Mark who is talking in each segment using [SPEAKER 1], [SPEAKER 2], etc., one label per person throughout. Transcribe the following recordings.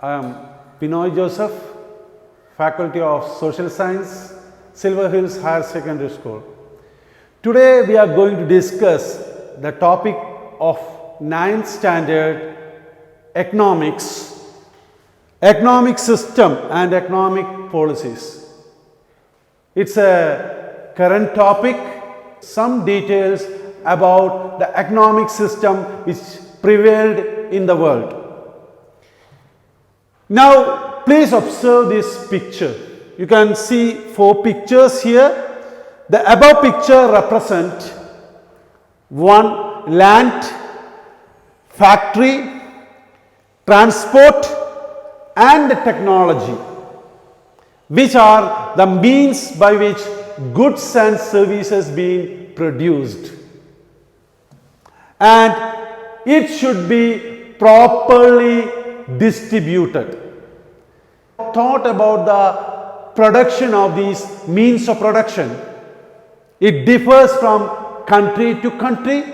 [SPEAKER 1] I am Benoy Joseph, Faculty of Social Science, Silver Hills Higher Secondary School. Today we are going to discuss the topic of 9th standard economics, economic system and economic policies. It's a current topic, some details about the economic system which prevailed in the world. Now, please observe this picture. You can see 4 pictures here. The above picture represent one land, factory, transport and technology, which are the means by which goods and services being produced. And it should be properly distributed. Thought about the production of these means of production. It differs from country to country.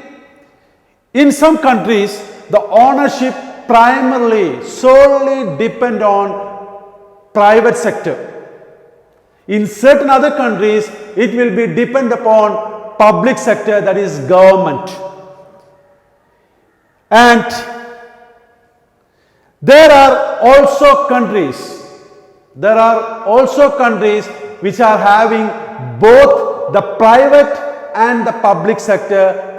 [SPEAKER 1] In some countries, the ownership primarily solely depend on private sector. In certain other countries, it will be depend upon public sector, that is government. And there are also countries which are having both the private and the public sector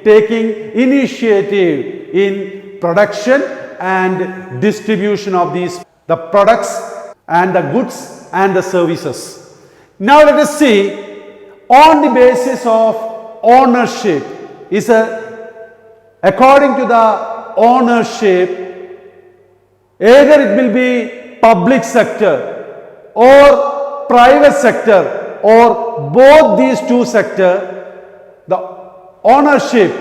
[SPEAKER 1] taking initiative in production and distribution of the products and the goods and the services. Now let us see, on the basis of ownership, according to the ownership, either it will be public sector or private sector or both these two sectors, the ownership,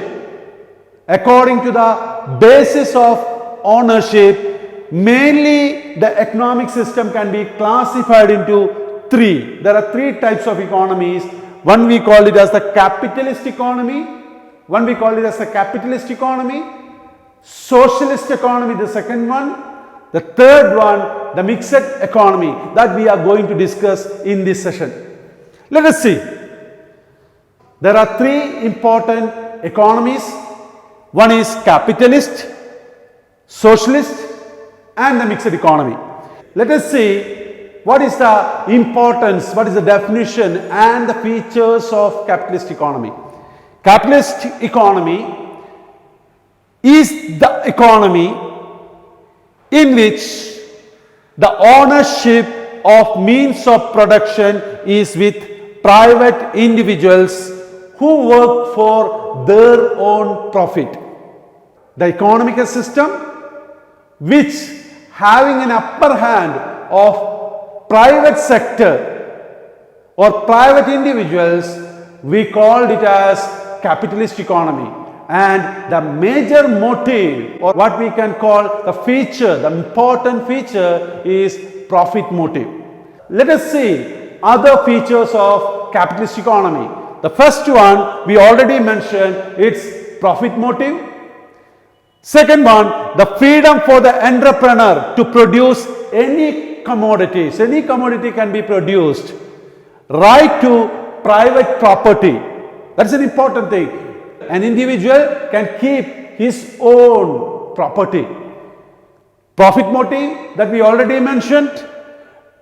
[SPEAKER 1] according to the basis of ownership, mainly the economic system can be classified into 3. There are 3 types of economies. One we call it as the capitalist economy, one we call it as the capitalist economy, socialist economy the second one, the third one the mixed economy that we are going to discuss in this session. Let us see. There are 3 important economies. One is capitalist, socialist and the mixed economy. Let us see what is the importance, what is the definition and the features of capitalist economy. Capitalist economy is the economy in which the ownership of means of production is with private individuals who work for their own profit. The economic system which having an upper hand of private sector or private individuals, we called it as capitalist economy. And the major motive, or what we can call the feature, the important feature, is profit motive. Let us see other features of capitalist economy. The first one we already mentioned, it's profit motive. Second one, the freedom for the entrepreneur to produce any commodities. Any commodity can be produced. Right to private property. That's an important thing. An individual can keep his own property. Profit motive that we already mentioned.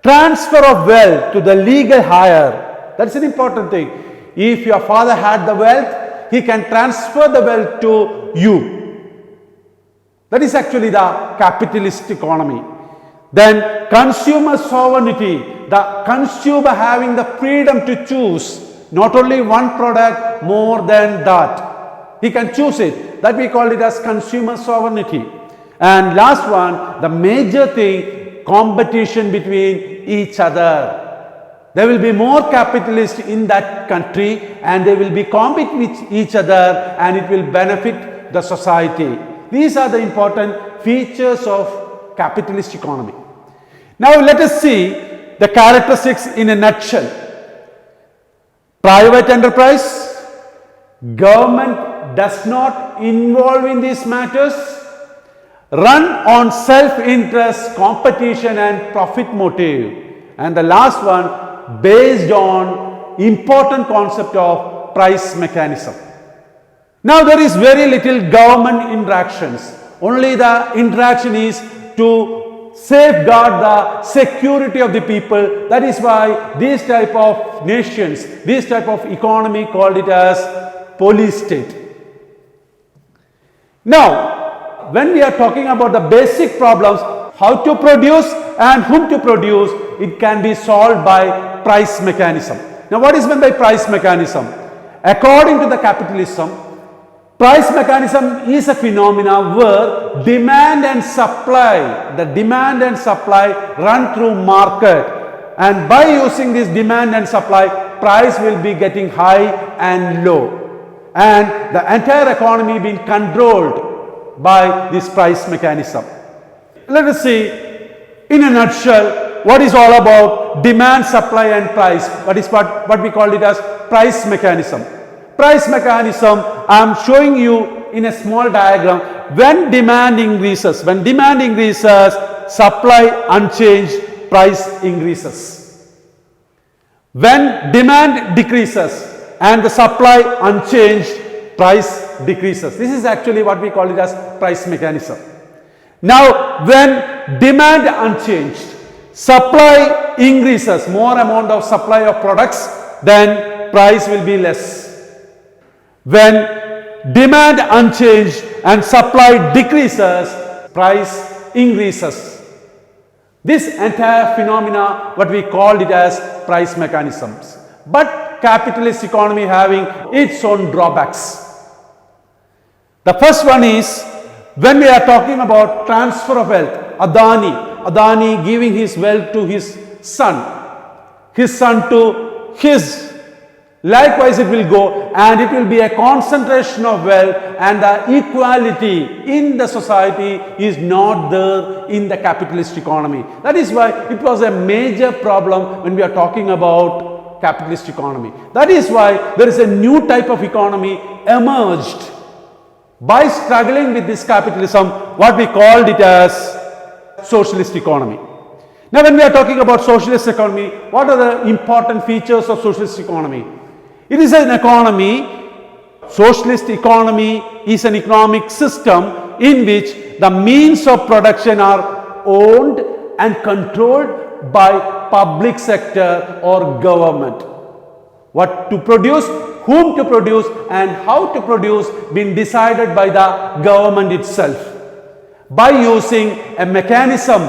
[SPEAKER 1] Transfer of wealth to the legal heir. That's an important thing. If your father had the wealth, he can transfer the wealth to you. That is actually the capitalist economy. Then consumer sovereignty. The consumer having the freedom to choose not only one product, more than that. He can choose it. That we call it as consumer sovereignty. And last one, the major thing, competition between each other. There will be more capitalists in that country and they will be compete with each other and it will benefit the society. These are the important features of capitalist economy. Now let us see the characteristics in a nutshell. Private enterprise, government does not involve in these matters. run on self-interest, competition and profit motive. And the last one, based on important concept of price mechanism. Now there is very little government interactions. Only the interaction is to safeguard the security of the people. That is why these type of nations, this type of economy called it as police state. Now, when we are talking about the basic problems, how to produce and whom to produce, it can be solved by price mechanism. Now, what is meant by price mechanism? According to the capitalism, price mechanism is a phenomena where demand and supply, the demand and supply run through market, and by using this demand and supply, price will be getting high and low, and the entire economy being controlled by this price mechanism. Let us see in a nutshell what is all about demand, supply and price. What we call it as price mechanism. Price mechanism, I am showing you in a small diagram. When demand increases, supply unchanged, price increases. When demand decreases and the supply unchanged, price decreases. This is actually what we call it as price mechanism. Now, when demand unchanged, supply increases, more amount of supply of products, then price will be less. When demand unchanged and supply decreases, price increases. This entire phenomena, what we called it as price mechanisms. But capitalist economy having its own drawbacks. The first one is when we are talking about transfer of wealth, Adani giving his wealth to his son to his. Likewise, it will go and it will be a concentration of wealth, and the equality in the society is not there in the capitalist economy. That is why it was a major problem when we are talking about capitalist economy. That is why there is a new type of economy emerged by struggling with this capitalism, what we called it as socialist economy. Now, when we are talking about socialist economy, what are the important features of socialist economy? It is an economy, socialist economy is an economic system in which the means of production are owned and controlled by public sector or government. What to produce, whom to produce and how to produce been decided by the government itself. By using a mechanism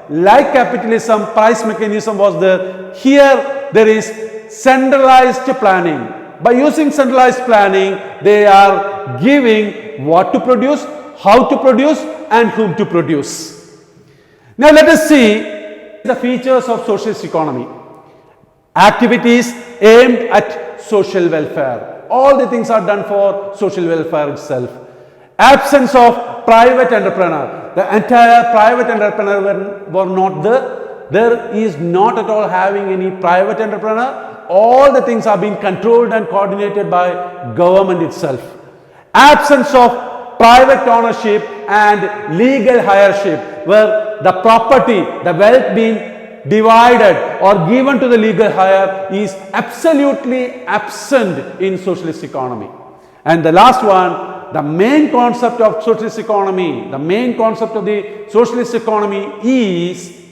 [SPEAKER 1] like capitalism, price mechanism was there. Here there is centralized planning. By using centralized planning, they are giving what to produce, how to produce and whom to produce. Now let us see the features of socialist economy. Activities aimed at social welfare. All the things are done for social welfare itself. Absence of private entrepreneur. The entire private entrepreneur were not there. There is not at all having any private entrepreneur. All the things are being controlled and coordinated by government itself. Absence of private ownership and legal hireship, where the property, the wealth being divided or given to the legal hire is absolutely absent in socialist economy. And the last one, the main concept of socialist economy, the main concept of the socialist economy is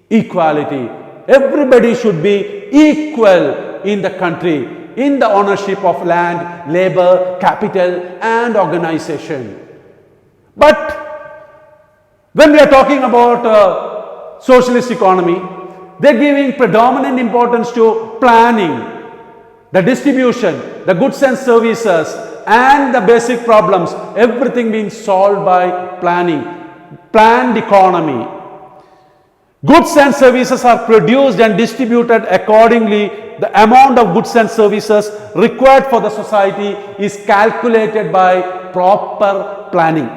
[SPEAKER 1] equality. Everybody should be equal in the country, in the ownership of land, labor, capital and organization. But when we are talking about socialist economy, they are giving predominant importance to planning, the distribution, the goods and services and the basic problems, everything being solved by planning, planned economy. Goods and services are produced and distributed accordingly. The amount of goods and services required for the society is calculated by proper planning.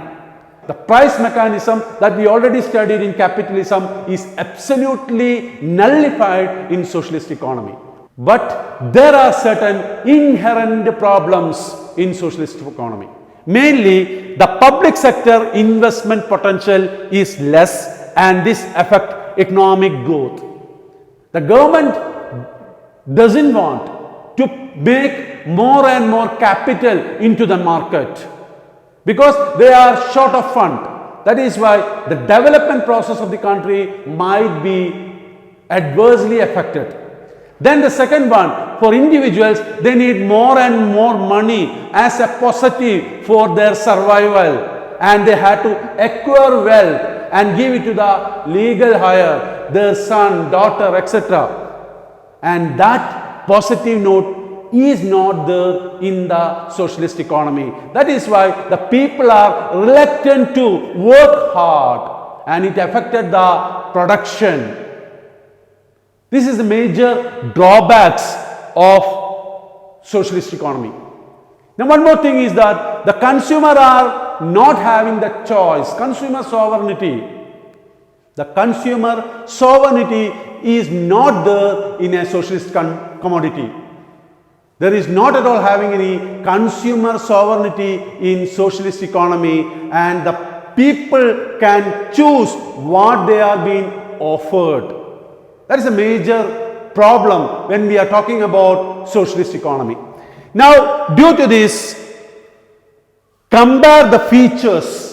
[SPEAKER 1] The price mechanism that we already studied in capitalism is absolutely nullified in socialist economy. But there are certain inherent problems in socialist economy. Mainly, the public sector investment potential is less and this affects economic growth. The government doesn't want to make more and more capital into the market because they are short of fund. That is why the development process of the country might be adversely affected. Then the second one, for individuals, they need more and more money as a positive for their survival, and they had to acquire wealth and give it to the legal hire, their son, daughter, etc. And that positive note is not there in the socialist economy. That is why the people are reluctant to work hard, and it affected the production. This is the major drawbacks of socialist economy. Now, one more thing is that the consumer are not having the choice. Consumer sovereignty. The consumer sovereignty is not there in a socialist commodity. There is not at all having any consumer sovereignty in socialist economy, and the people can choose what they are being offered. That is a major problem when we are talking about socialist economy. Now, due to this, compare the features.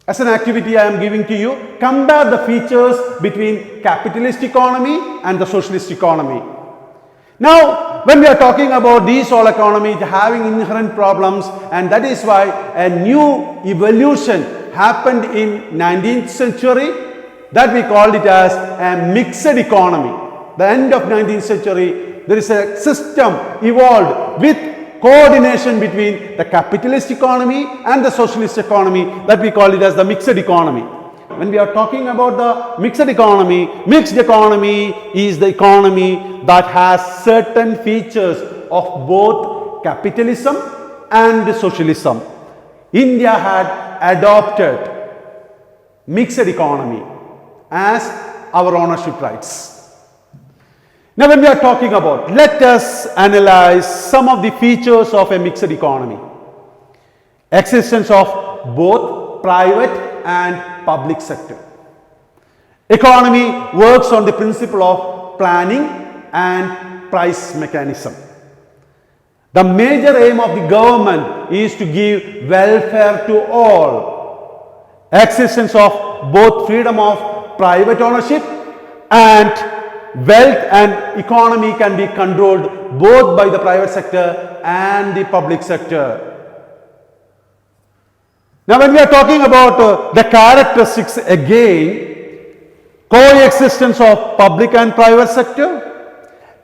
[SPEAKER 1] As an activity I am giving to you, compare the features between capitalist economy and the socialist economy. Now, when we are talking about these all economies having inherent problems, and that is why a new evolution happened in 19th century, that we called it as a mixed economy. The end of 19th century, there is a system evolved with coordination between the capitalist economy and the socialist economy, that we call it as the mixed economy. When we are talking about the mixed economy is the economy that has certain features of both capitalism and socialism. India had adopted mixed economy as our ownership rights. Now, when we are talking about, let us analyze some of the features of a mixed economy. Existence of both private and public sector. Economy works on the principle of planning and price mechanism. The major aim of the government is to give welfare to all. Existence of both freedom of private ownership and wealth and economy can be controlled both by the private sector and the public sector. Now, when we are talking about the characteristics again, coexistence of public and private sector,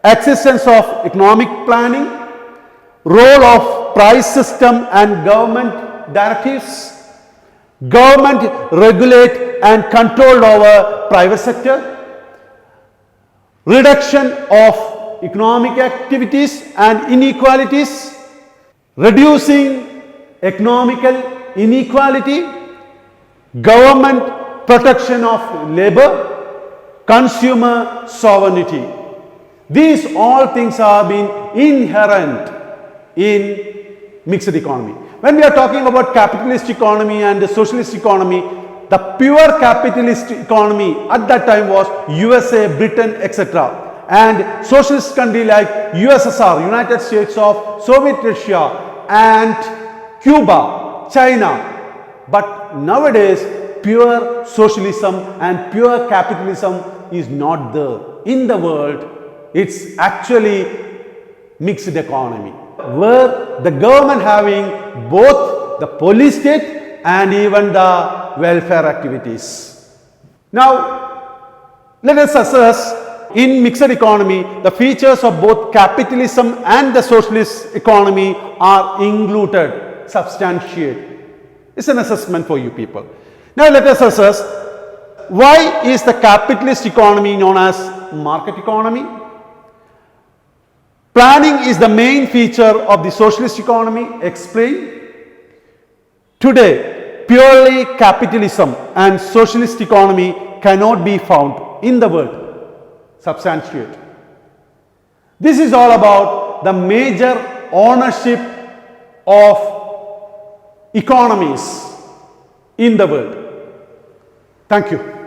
[SPEAKER 1] existence of economic planning, role of price system and government directives, government regulate and control over private sector, reduction of economic activities and inequalities, reducing economical inequality, government protection of labor, consumer sovereignty. These all things have been inherent in mixed economy. When we are talking about capitalist economy and the socialist economy, the pure capitalist economy at that time was USA, Britain, etc. And socialist country like USSR, United States of Soviet Russia, and Cuba, China. But nowadays, pure socialism and pure capitalism is not there in the world. It's actually mixed economy, where the government having both the police state and even the welfare activities. Now, let us assess in mixed economy the features of both capitalism and the socialist economy are included, substantiate. It's an assessment for you people. Now, let us assess why is the capitalist economy known as market economy. Planning is the main feature of the socialist economy. Explain. Today, purely capitalism and socialist economy cannot be found in the world. Substantiate. This is all about the major ownership of economies in the world. Thank you.